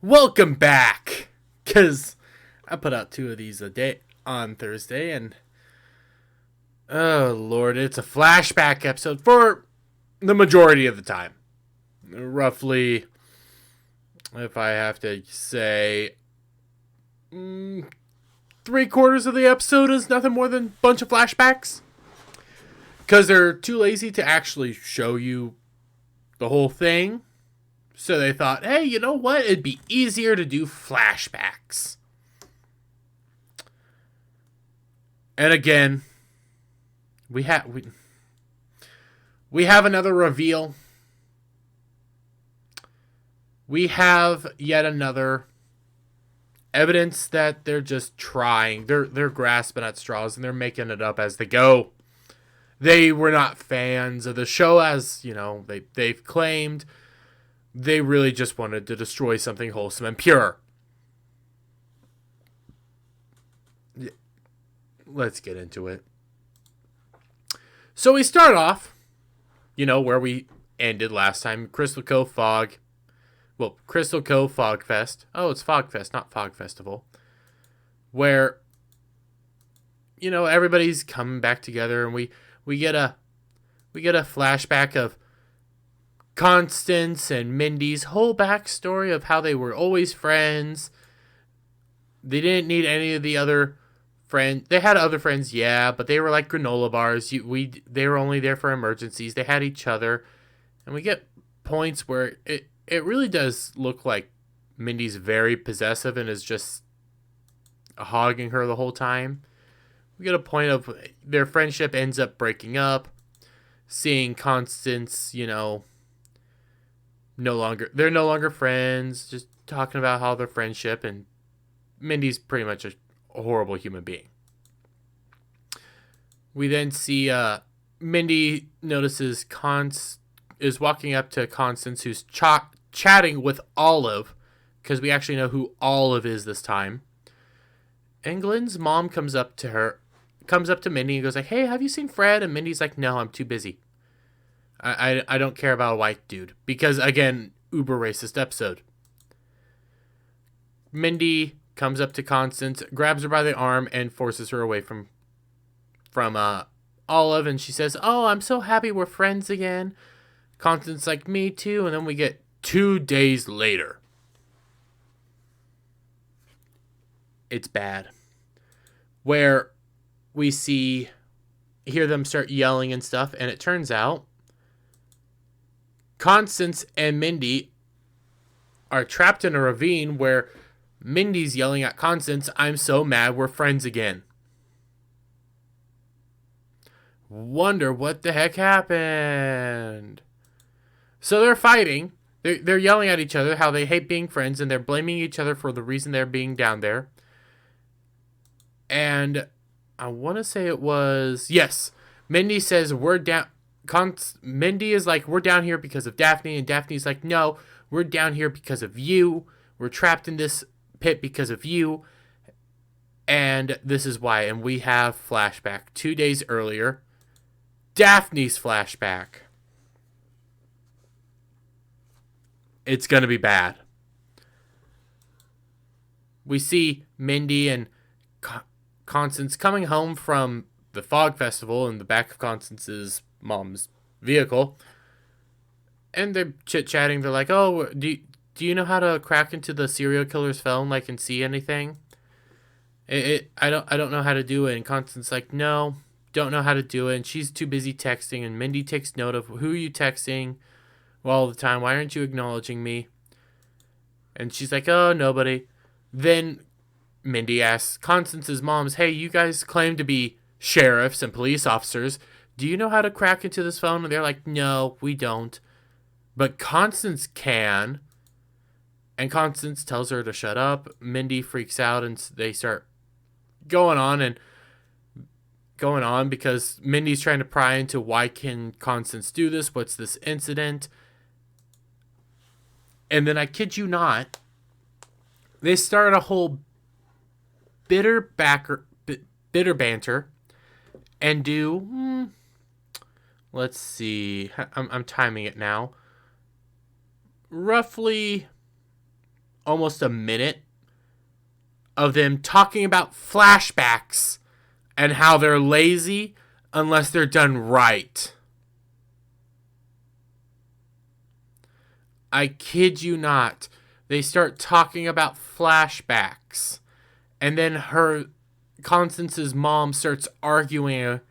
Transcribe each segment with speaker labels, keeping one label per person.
Speaker 1: Welcome back! Because I put out 2 of these a day on Thursday, and oh lord, it's a flashback episode for the majority of the time. Roughly, if I have to say, 3/4 of the episode is nothing more than a bunch of flashbacks. Because they're too lazy to actually show you the whole thing. So they thought, hey, you know what? It'd be easier to do flashbacks. And again, we have another reveal. We have yet another evidence that they're just trying. They're grasping at straws and they're making it up as they go. They were not fans of the show, as you know they've claimed. They really just wanted to destroy something wholesome and pure. Let's get into it. So we start off, where we ended last time. Crystal Cove Fog Fest. Oh, it's Fog Fest, not Fog Festival. Where, everybody's coming back together, and we get a flashback of Constance and Mindy's whole backstory of how they were always friends. They didn't need any of the other friends. They had other friends, yeah, but they were like granola bars. They were only there for emergencies. They had each other. And we get points where it really does look like Mindy's very possessive and is just hogging her the whole time. We get a point of their friendship ends up breaking up. Seeing Constance, they're no longer friends, just talking about how their friendship, and Mindy's pretty much a horrible human being. We then see Mindy notices is walking up to Constance, who's chatting with Olive, because we actually know who Olive is this time. And Glenn's mom comes up to Mindy and goes like, hey, have you seen Fred? And Mindy's like, no, I'm too busy. I don't care about a white dude. Because, again, uber racist episode. Mindy comes up to Constance, grabs her by the arm, and forces her away from Olive. And she says, oh, I'm so happy we're friends again. Constance like, me too. And then we get 2 days later. It's bad. Where we hear them start yelling and stuff. And it turns out Constance and Mindy are trapped in a ravine where Mindy's yelling at Constance, I'm so mad we're friends again. Wonder what the heck happened. So they're fighting. They're yelling at each other how they hate being friends, and they're blaming each other for the reason they're being down there. And I want to say it was, yes, Mindy says we're down. Mindy is like, we're down here because of Daphne, and Daphne's like, no, we're down here because of you. We're trapped in this pit because of you, and this is why. And we have flashback 2 days earlier, Daphne's flashback. It's gonna be bad. We see Mindy and Constance coming home from the Fog Festival in the back of Constance's mom's vehicle, and they're chit-chatting. They're like, oh, do you know how to crack into the serial killer's phone, like, and see anything? I don't know how to do it. And Constance's like, no, don't know how to do it. And she's too busy texting, and Mindy takes note of, who are you texting all the time? Why aren't you acknowledging me? And she's like, oh, nobody. Then Mindy asks Constance's moms, hey, you guys claim to be sheriffs and police officers. Do you know how to crack into this phone? And they're like, no, we don't. But Constance can. And Constance tells her to shut up. Mindy freaks out, and they start going on because Mindy's trying to pry into why can Constance do this? What's this incident? And then, I kid you not, they start a whole bitter banter and do, let's see, I'm timing it now, roughly almost a minute of them talking about flashbacks and how they're lazy unless they're done right. I kid you not. They start talking about flashbacks. And then Constance's mom starts arguing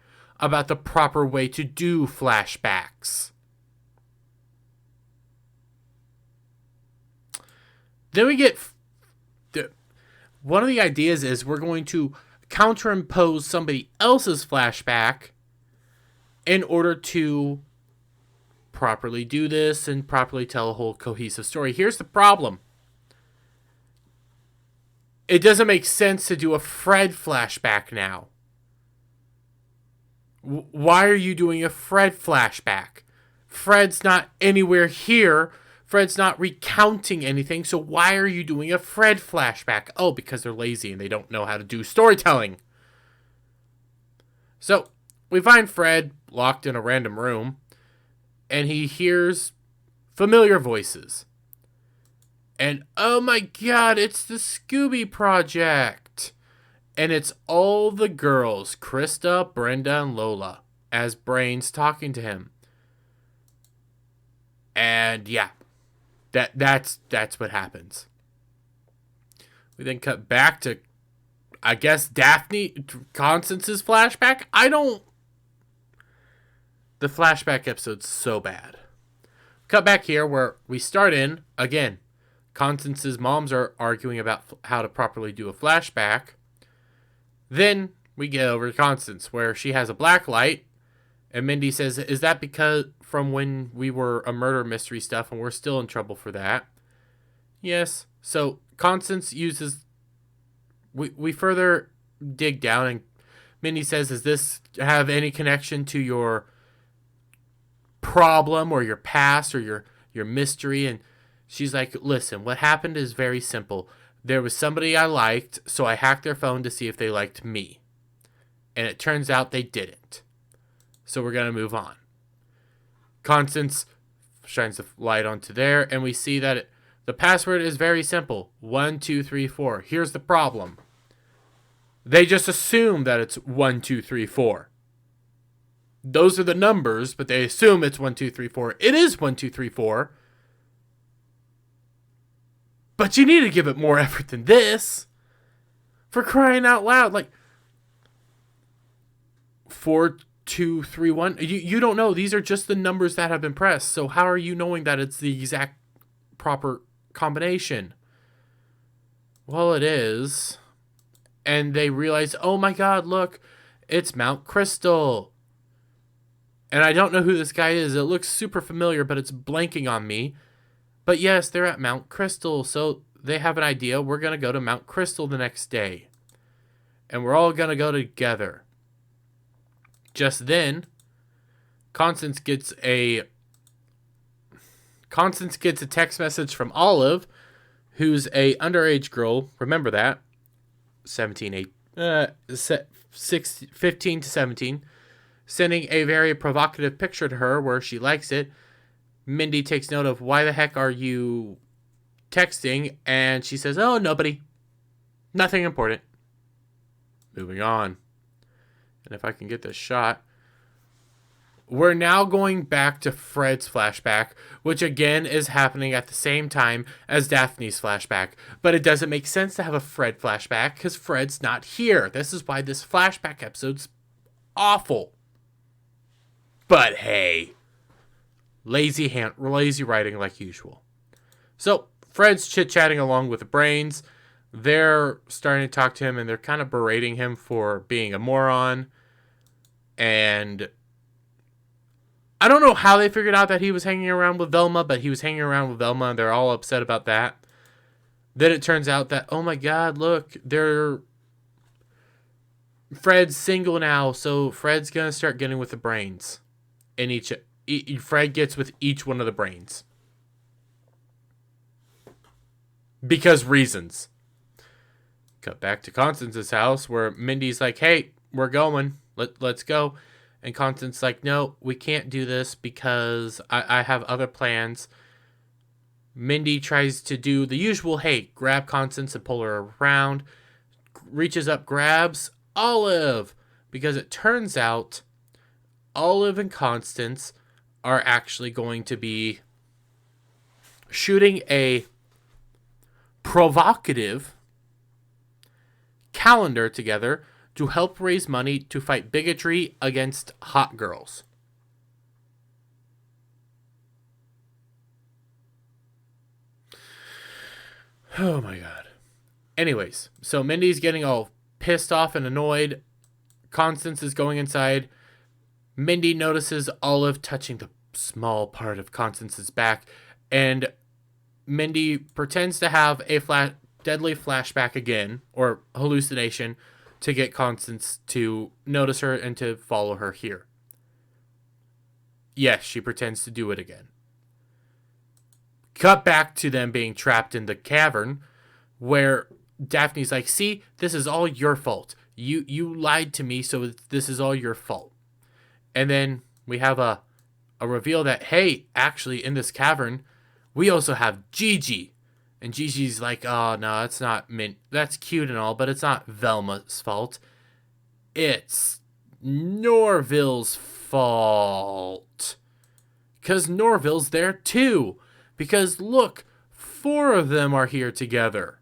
Speaker 1: about the proper way to do flashbacks. Then we get... One of the ideas is we're going to counterimpose somebody else's flashback in order to properly do this and properly tell a whole cohesive story. Here's the problem. It doesn't make sense to do a Fred flashback now. Why are you doing a Fred flashback? Fred's not anywhere here. Fred's not recounting anything, so why are you doing a Fred flashback? Oh, because they're lazy and they don't know how to do storytelling. So, we find Fred locked in a random room, and he hears familiar voices. And, oh my god, it's the Scooby Project! And it's all the girls, Krista, Brenda, and Lola, as Brains talking to him. And, yeah. That's what happens. We then cut back to, I guess, Constance's flashback. The flashback episode's so bad. Cut back here where we start in, again, Constance's moms are arguing about how to properly do a flashback. Then we get over to Constance where she has a black light. And Mindy says, is that because from when we were a murder mystery stuff and we're still in trouble for that? Yes. So Constance uses... We further dig down and Mindy says, does this have any connection to your problem or your past or your mystery? And she's like, listen, what happened is very simple. There was somebody I liked, so I hacked their phone to see if they liked me. And it turns out they didn't. So we're going to move on. Constance shines the light onto there, and we see that the password is very simple. 1, 2, 3, 4. Here's the problem. They just assume that it's 1, 2, 3, 4. Those are the numbers, but they assume it's 1, 2, 3, 4. It is 1, 2, 3, 4. But you need to give it more effort than this. For crying out loud. Like, 4, 2, 3, 1. You don't know. These are just the numbers that have been pressed. So how are you knowing that it's the exact proper combination? Well, it is. And they realize, oh my god, look, it's Mount Crystal. And I don't know who this guy is. It looks super familiar, but it's blanking on me. But yes, they're at Mount Crystal. So they have an idea. We're going to go to Mount Crystal the next day. And we're all going to go together. Just then, Constance gets a text message from Olive, who's a underage girl. Remember that. 15 to 17. Sending a very provocative picture to her where she likes it. Mindy takes note of, why the heck are you texting? And she says, oh, nobody. Nothing important. Moving on. And if I can get this shot. We're now going back to Fred's flashback, which again is happening at the same time as Daphne's flashback. But it doesn't make sense to have a Fred flashback because Fred's not here. This is why this flashback episode's awful. But hey, lazy writing like usual. So Fred's chit-chatting along with the Brains. They're starting to talk to him and they're kind of berating him for being a moron. And I don't know how they figured out that he was hanging around with Velma, but he was hanging around with Velma and they're all upset about that. Then it turns out that, oh my god, look, Fred's single now, so Fred's going to start getting with the Brains. And Fred gets with each one of the Brains. Because reasons. Cut back to Constance's house where Mindy's like, hey, we're going. Let's go. And Constance's like, no, we can't do this because I have other plans. Mindy tries to do the usual, hey, grab Constance and pull her around. Reaches up, grabs Olive. Because it turns out Olive and Constance are actually going to be shooting a provocative calendar together to help raise money to fight bigotry against hot girls. Oh my god. Anyways, so Mindy's getting all pissed off and annoyed. Constance is going inside. Mindy notices Olive touching the small part of Constance's back, and Mindy pretends to have a deadly flashback again, or hallucination, to get Constance to notice her and to follow her here. Yes, she pretends to do it again. Cut back to them being trapped in the cavern, where Daphne's like, see, this is all your fault. You lied to me, so this is all your fault. And then we have a reveal that, hey, actually, in this cavern, we also have Gigi. And Gigi's like, oh, no, that's not that's cute and all, but it's not Velma's fault. It's Norville's fault. Because Norville's there, too. Because, look, 4 of them are here together.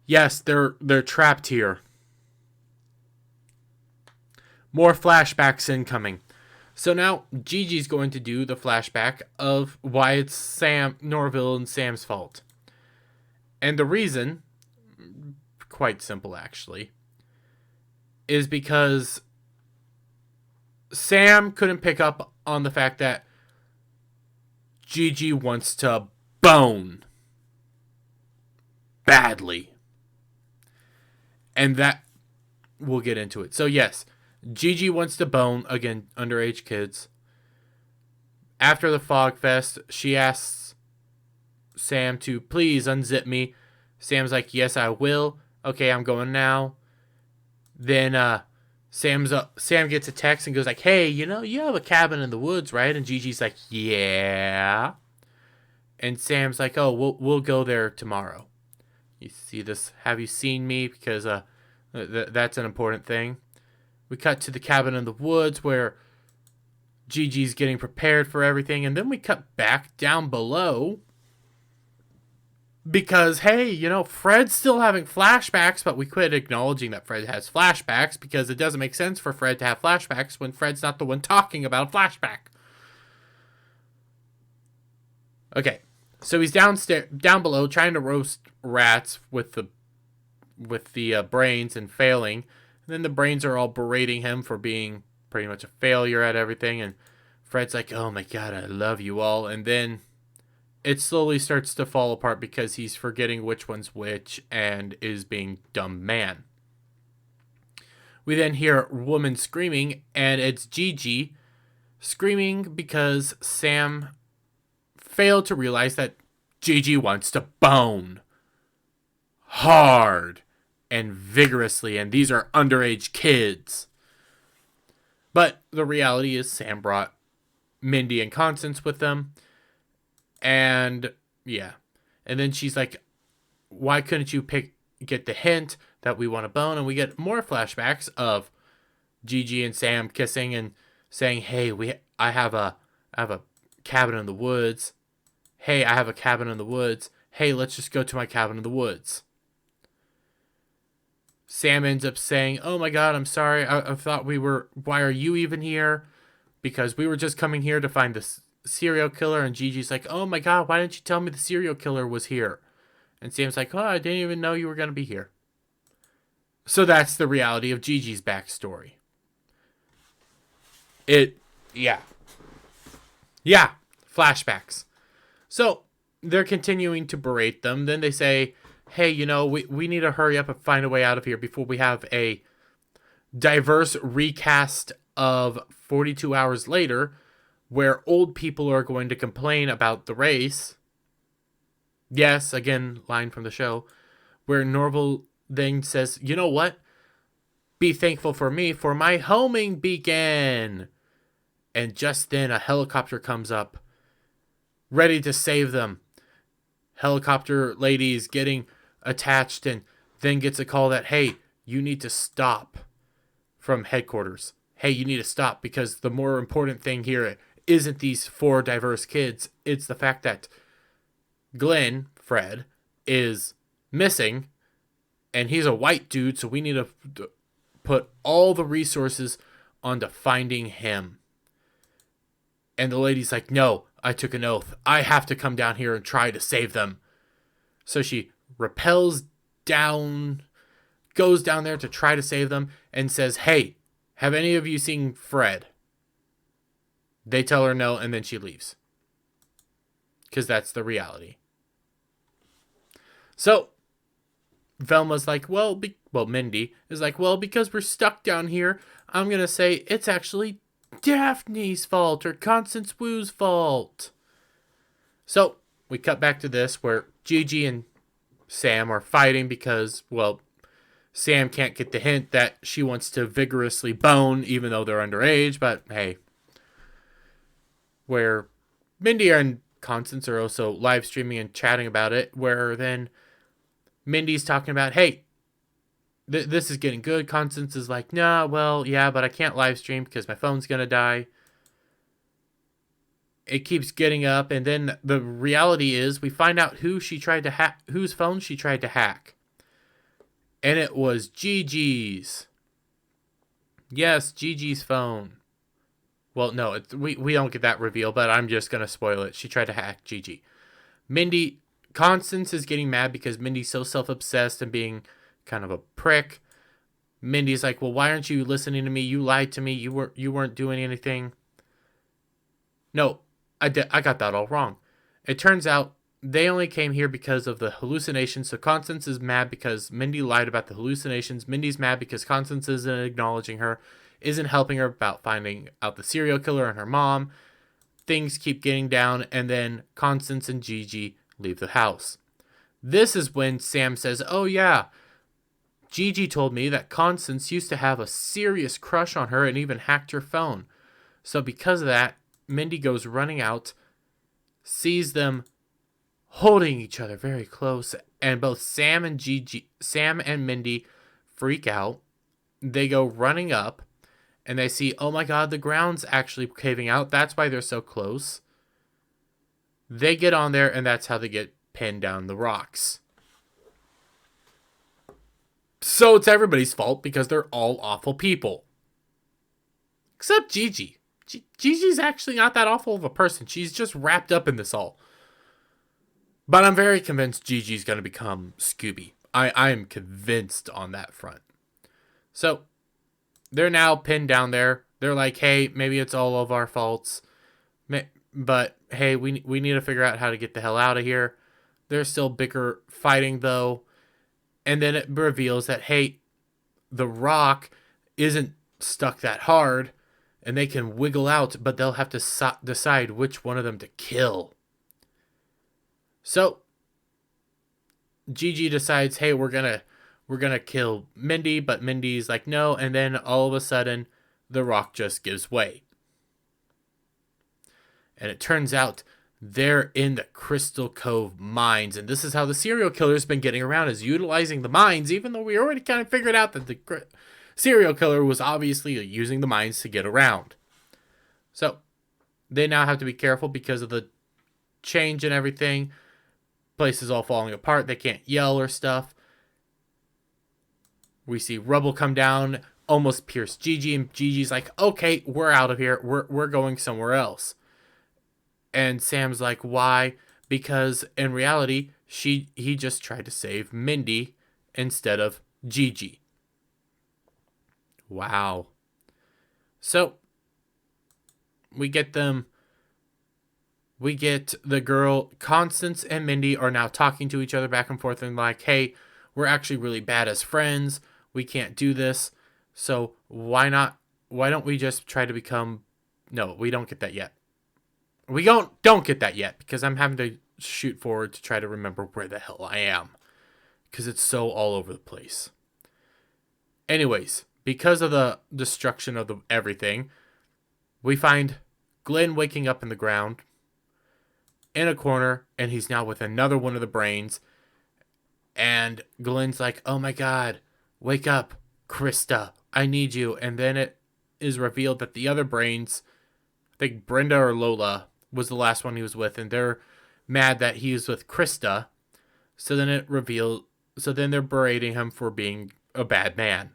Speaker 1: Yes, they're trapped here. More flashbacks incoming. So now Gigi's going to do the flashback of why it's Norville and Sam's fault. And the reason, quite simple actually, is because Sam couldn't pick up on the fact that Gigi wants to bone badly. And that, we'll get into it. So yes, Gigi wants to bone, again, underage kids. After the Fog Fest, she asks Sam to please unzip me. Sam's like, yes, I will. Okay, I'm going now. Then Sam gets a text and goes like, hey, you have a cabin in the woods, right? And Gigi's like, yeah. And Sam's like, oh, we'll go there tomorrow. You see this? Have you seen me? Because that's an important thing. We cut to the cabin in the woods where Gigi's getting prepared for everything. And then we cut back down below. Because, hey, Fred's still having flashbacks, but we quit acknowledging that Fred has flashbacks because it doesn't make sense for Fred to have flashbacks when Fred's not the one talking about a flashback. Okay, so he's down below trying to roast rats with the brains and failing. And then the brains are all berating him for being pretty much a failure at everything. And Fred's like, oh my god, I love you all. And then it slowly starts to fall apart because he's forgetting which one's which and is being dumb man. We then hear a woman screaming, and it's Gigi screaming because Sam failed to realize that Gigi wants to bone hard and vigorously, and these are underage kids. But the reality is Sam brought Mindy and Constance with them. And yeah. And then she's like, why couldn't you get the hint that we want to bone? And we get more flashbacks of Gigi and Sam kissing and saying, hey, I have a cabin in the woods. Hey, I have a cabin in the woods. Hey, let's just go to my cabin in the woods. Sam ends up saying, oh my god, I'm sorry. I thought why are you even here? Because we were just coming here to find this serial killer. And Gigi's like, oh my god, why didn't you tell me the serial killer was here? And Sam's like, oh, I didn't even know you were going to be here. So that's the reality of Gigi's backstory. Yeah, flashbacks. So they're continuing to berate them. Then they say, hey, we need to hurry up and find a way out of here before we have a diverse recast of 42 Hours Later, where old people are going to complain about the race. Yes, again, line from the show, where Norval then says, you know what? Be thankful for me, for my homing began. And just then a helicopter comes up, ready to save them. Helicopter lady is getting attached and then gets a call that, hey, you need to stop from headquarters. Hey, you need to stop because the more important thing here isn't these 4 diverse kids. It's the fact that Glenn, Fred, is missing and he's a white dude, so we need to put all the resources onto finding him. And the lady's like, no, I took an oath. I have to come down here and try to save them. So she rappels down, goes down there to try to save them, and says, hey, have any of you seen Fred? They tell her no, and then she leaves. Because that's the reality. So, Velma's like, Mindy is like, well, because we're stuck down here, I'm going to say it's actually Daphne's fault or Constance Wu's fault. So, we cut back to this where Gigi and Sam are fighting because, well, Sam can't get the hint that she wants to vigorously bone even though they're underage, but hey. Where Mindy and Constance are also live streaming and chatting about it, where then Mindy's talking about, hey, this is getting good. Constance is like, nah, well, yeah, but I can't live stream because my phone's going to die. It keeps getting up, and then the reality is we find out whose phone she tried to hack. And it was Gigi's. Yes, Gigi's phone. Well, no, we don't get that reveal, but I'm just going to spoil it. She tried to hack Gigi. Constance is getting mad because Mindy's so self-obsessed and being kind of a prick. Mindy's like, well, why aren't you listening to me? You lied to me. You weren't doing anything. No, I got that all wrong. It turns out they only came here because of the hallucinations. So Constance is mad because Mindy lied about the hallucinations. Mindy's mad because Constance isn't acknowledging her, isn't helping her about finding out the serial killer and her mom. Things keep getting down, and then Constance and Gigi leave the house. This is when Sam says, oh yeah, Gigi told me that Constance used to have a serious crush on her and even hacked her phone. So because of that, Mindy goes running out, sees them holding each other very close, and both Sam and Mindy freak out. They go running up, and they see, oh my god, the ground's actually caving out. That's why they're so close. They get on there, and that's how they get pinned down the rocks. So it's everybody's fault because they're all awful people. Except Gigi. Gigi's actually not that awful of a person. She's just wrapped up in this all. But I'm very convinced Gigi's going to become Scooby. I am convinced on that front. So, they're now pinned down there. They're like, hey, maybe it's all of our faults. But, hey, we need to figure out how to get the hell out of here. They're still bicker fighting, though. And then it reveals that, hey, the rock isn't stuck that hard. And they can wiggle out, but they'll have to decide which one of them to kill. So, Gigi decides, hey, we're gonna kill Mindy, but Mindy's like, no, and then all of a sudden, the rock just gives way. And it turns out they're in the Crystal Cove mines, and this is how the serial killer's been getting around, is utilizing the mines, even though we already kind of figured out that the serial killer was obviously using the mines to get around. So, they now have to be careful because of the change and everything. Place is all falling apart. They can't yell or stuff. We see rubble come down, almost pierce Gigi, and Gigi's like, okay, we're out of here. We're going somewhere else. And Sam's like, why? Because in reality, he just tried to save Mindy instead of Gigi. Wow. So, we get the girl, Constance and Mindy are now talking to each other back and forth and like, hey, we're actually really bad as friends. We can't do this. So why don't we just try to become... No, we don't get that yet. We don't get that yet because I'm having to shoot forward to try to remember where the hell I am. Because it's so all over the place. Anyways, because of the destruction of everything, we find Glenn waking up in the ground in a corner, and he's now with another one of the brains. And Glenn's like, oh my god, wake up, Krista, I need you. And then it is revealed that the other brains, I think Brenda or Lola was the last one he was with, and they're mad that he was with Krista. So then they're berating him for being a bad man.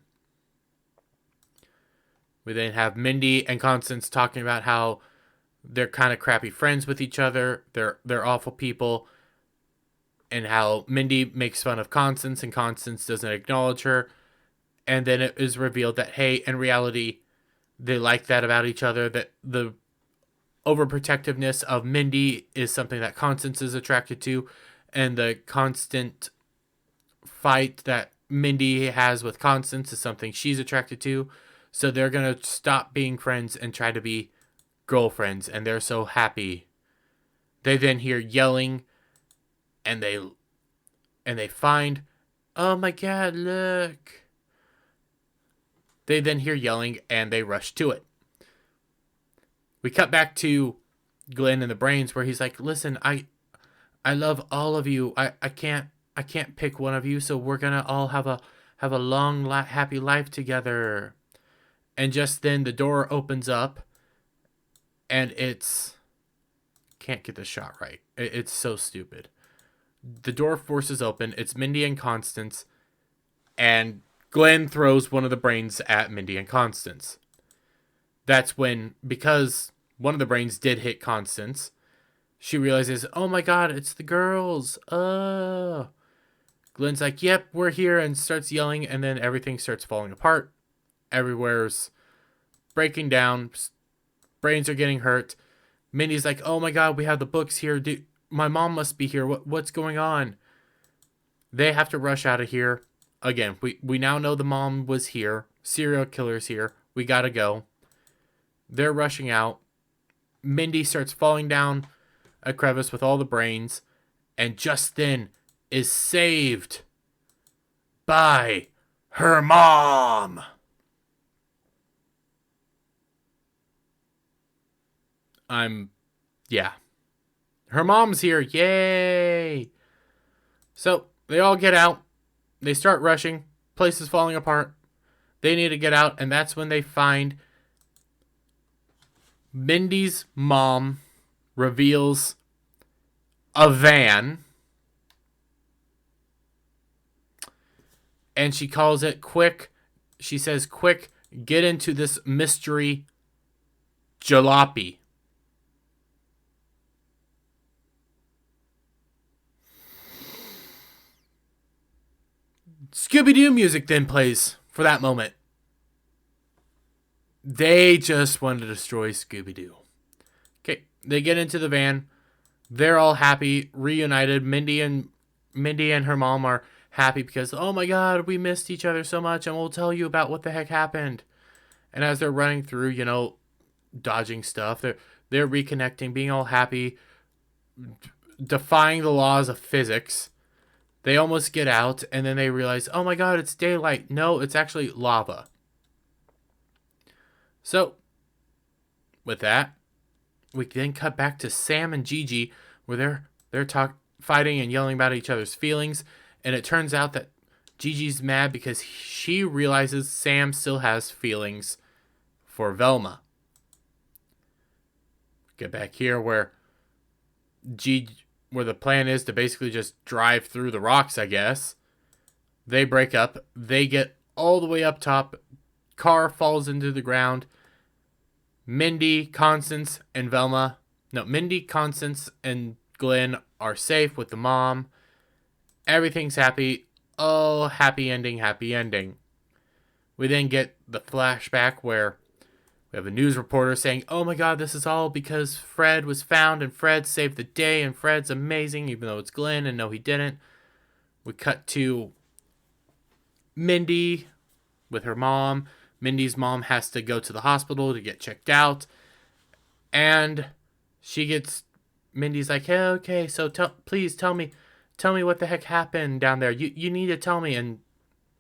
Speaker 1: We then have Mindy and Constance talking about how they're kind of crappy friends with each other. They're awful people. And how Mindy makes fun of Constance and Constance doesn't acknowledge her. And then it is revealed that, hey, in reality, they like that about each other. That the overprotectiveness of Mindy is something that Constance is attracted to. And the constant fight that Mindy has with Constance is something she's attracted to. So they're going to stop being friends and try to be girlfriends. And they're so happy. They then hear yelling. And they find, oh my god, look. They then hear yelling and they rush to it. We cut back to Glenn and the brains where he's like, listen, I love all of you. I can't pick one of you, so we're gonna all have a long, happy life together. And just then the door opens up, and can't get the shot right. It's so stupid. The door forces open. It's Mindy and Constance, and Glenn throws one of the brains at Mindy and Constance. That's when, because one of the brains did hit Constance, she realizes, oh my god, it's the girls. Oh. Glenn's like, yep, we're here, and starts yelling, and then everything starts falling apart. Everywhere's breaking down. Brains are getting hurt. Mindy's like, oh my god, we have the books here. My mom must be here. What's going on? They have to rush out of here. Again, we now know the mom was here. Serial killer's here. We gotta go. They're rushing out. Mindy starts falling down a crevice with all the brains. And just then is saved by her mom. Yeah. Her mom's here. Yay. So they all get out. They start rushing. Place is falling apart. They need to get out. And that's when they find Mindy's mom reveals a van. And she calls it quick. She says, quick, get into this mystery jalopy. Scooby-Doo music then plays for that moment. They just want to destroy Scooby-Doo. Okay, they get into the van. They're all happy, reunited. Mindy and her mom are happy because, oh my god, we missed each other so much, and we'll tell you about what the heck happened. And as they're running through, dodging stuff, they're reconnecting, being all happy, defying the laws of physics. They almost get out, and then they realize, oh my god, it's daylight. No, it's actually lava. So, with that, we then cut back to Sam and Gigi, where they're fighting and yelling about each other's feelings, and it turns out that Gigi's mad because she realizes Sam still has feelings for Velma. Get back here where the plan is to basically just drive through the rocks, I guess. They break up. They get all the way up top. Car falls into the ground. Mindy, Constance, and Glenn are safe with the mom. Everything's happy. Oh, happy ending, happy ending. We then get the flashback where we have a news reporter saying, oh my god, this is all because Fred was found and Fred saved the day and Fred's amazing, even though it's Glenn, and no, he didn't. We cut to Mindy with her mom. Mindy's mom has to go to the hospital to get checked out. And Mindy's like, hey, okay, so please tell me what the heck happened down there. You need to tell me. And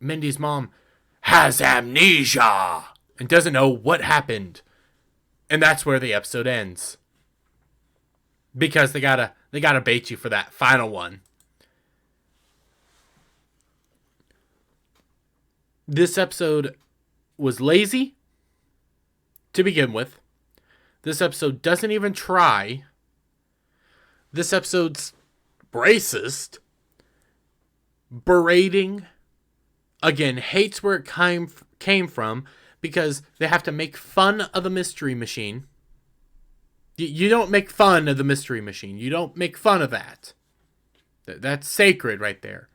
Speaker 1: Mindy's mom has amnesia and doesn't know what happened. And that's where the episode ends. Because they gotta bait you for that final one. This episode was lazy to begin with. This episode doesn't even try. This episode's racist, berating, again, hates where it came from because they have to make fun of the Mystery Machine. You don't make fun of the Mystery Machine. You don't make fun of that. That's sacred right there.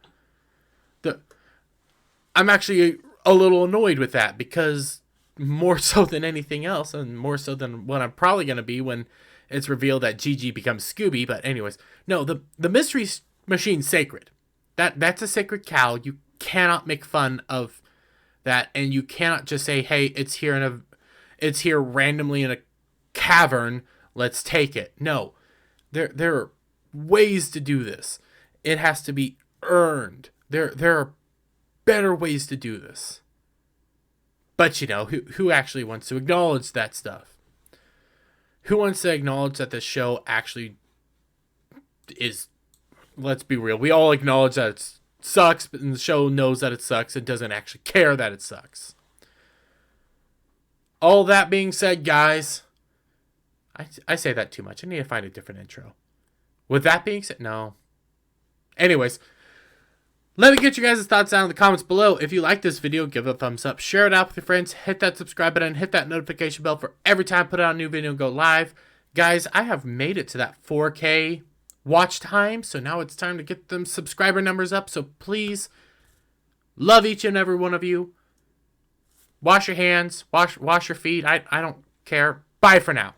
Speaker 1: I'm actually a little annoyed with that because more so than anything else, and more so than what I'm probably going to be when it's revealed that Gigi becomes Scooby. But anyways, no, the Mystery Machine's sacred. That's a sacred cow. You cannot make fun of that, and you cannot just say, "Hey, it's here randomly in a cavern. Let's take it." No, there are ways to do this. It has to be earned. There are better ways to do this. But who actually wants to acknowledge that stuff? Who wants to acknowledge that this show actually is, let's be real, we all acknowledge that it sucks, but the show knows that it sucks and doesn't actually care that it sucks. All that being said, guys, I say that too much. I need to find a different intro. With that being said, no. Anyways, let me get your guys' thoughts down in the comments below. If you like this video, give it a thumbs up. Share it out with your friends. Hit that subscribe button. Hit that notification bell for every time I put out a new video and go live. Guys, I have made it to that 4K watch time. So now it's time to get them subscriber numbers up. So please, love each and every one of you. Wash your hands. Wash your feet. I don't care. Bye for now.